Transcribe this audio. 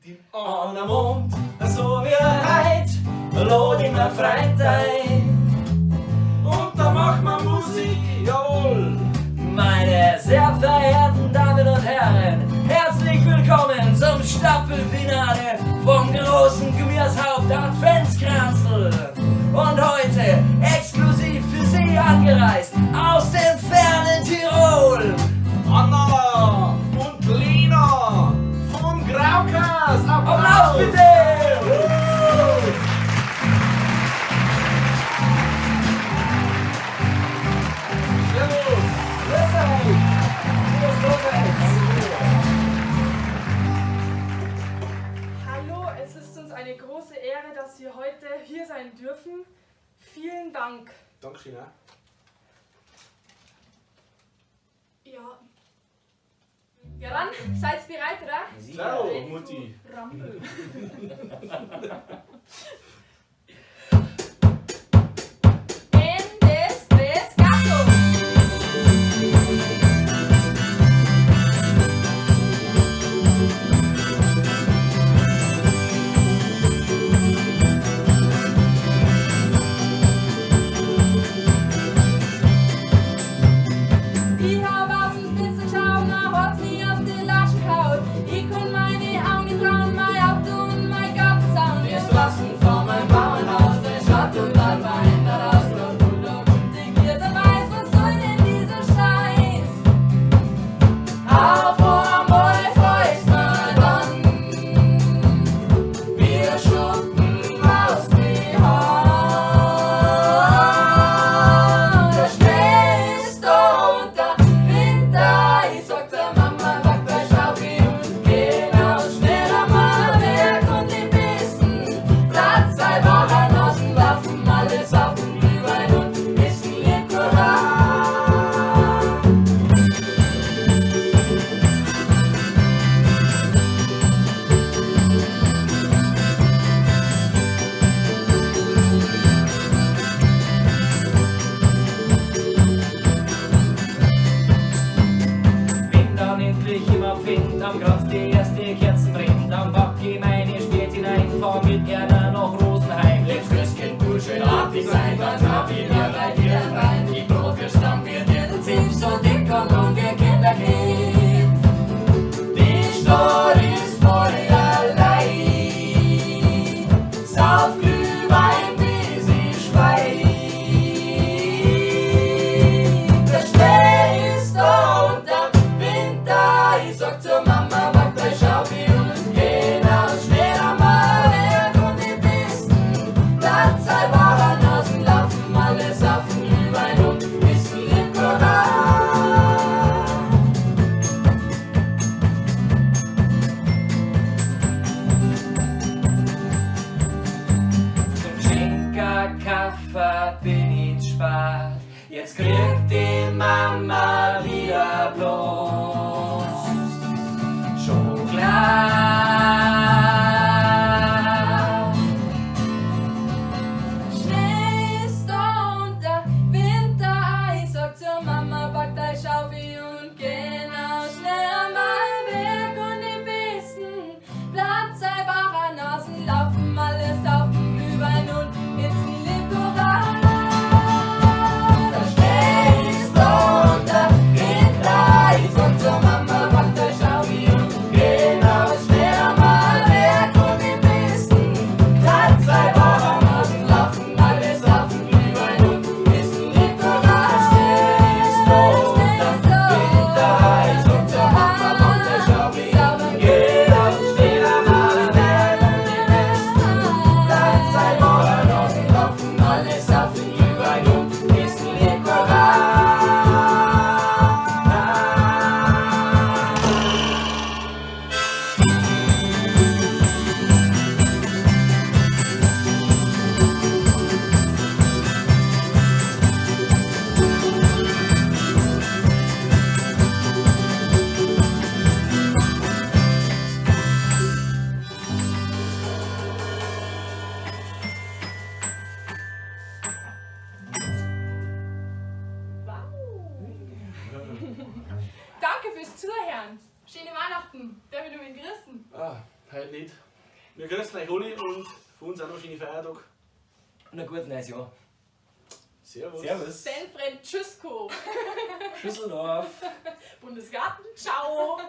An am Mond, so wie heut, lad ich mir Freund ein. Und da macht man Musik, jawohl. Meine sehr verehrten Damen und Herren, herzlich willkommen zum Staffelfinale vom großen Gemüshaupt Adventskranzl. Und heute exklusiv für Sie angereist aus dem fernen Tirol, Anna und Lena vom Graukas. Applaus bitte! Servus! Grüß euch! Hallo, es ist uns eine große Ehre, dass wir heute hier sein dürfen. Vielen Dank. Dankeschön. Ja. Ja dann, seid bereit, oder? Ciao, Mutti. Rampel. Endes des Gatos. Ich hab aus dem Spitzen schauen, hat's nie auf die Lasche gehauen. Ich kann meine Augen nicht trauen, mein Auto und mein Gartenzaun. Wir lassen vor meinem Bauernhaus, der schaut total verändert aus. Der Bulldog und die Kirse weiß, was soll denn dieser Scheiß? Auf vor Molfeu ist mal dann, wir Schuppen aus die Hand. Der Schnee ist da und der Winter, ich sag der Mama, back gleich auf ihn und geh aus schneller mal weg und die Bissen. Platz sei Wochen aus dem Waffen, alles auf dem Glühwein und bisschen Likorat. Wenn dann endlich immer Wind am Kranz die erste Kerzen brennt, dann pack ich meine Spät hinein, fahr mit gerne nach Rosenheim. Let's Christkind, du schön artig sein, dann traf ich mir bei dir rein. Die Brotgestamm wird dir den Zipf so dick und wir Kinder geht. Die Stadt ist voll allein, sauf Glühwein bis ich schweig. Der Schnee ist da und der Winter, ich sag zur Mama, back gleich auf ihn und geh aus schneller mal weg und die Pisten. Platz sei Wochen aus dem Laufen, alles auf dem Glühwein und bisschen Likorat. Zum Schenker Kaffee bin ich spart. Jetzt kriegt die Mama wieder bloß Schokolade. Schnee ist da und der Winter, ich sag zur Mama, back gleich auf ihn und geh aus schneller mal weg und die Bissen. Platz sei Wochen aus dem Laufen, alles auf dem Glühwein und bisschen Likorat. Der Schnee ist da und der Winter, ich sag zur Mama, back gleich auf ihn und geh aus schneller mal weg und die Bissen. Platz sei Wochen aus dem Laufen, alles auf dem Glühwein und bisschen Likorat. Der Schnee ist da und der Winter, ich sag zur Mama, back gleich auf ihn und geh aus schneller mal weg und die Bissen. Platz sei Wochen aus dem Laufen, alles auf dem Glühwein und bisschen Likorat. Danke fürs Zuhören. Schöne Weihnachten. Der will du ihn grüßen. Heute nicht. Wir grüßen euch alle und für uns auch noch schöne Feiertag. Und ein gutes neues Jahr. Servus. Servus. Senfred Tschüssko. Schüsseldorf. Bundesgarten. Ciao.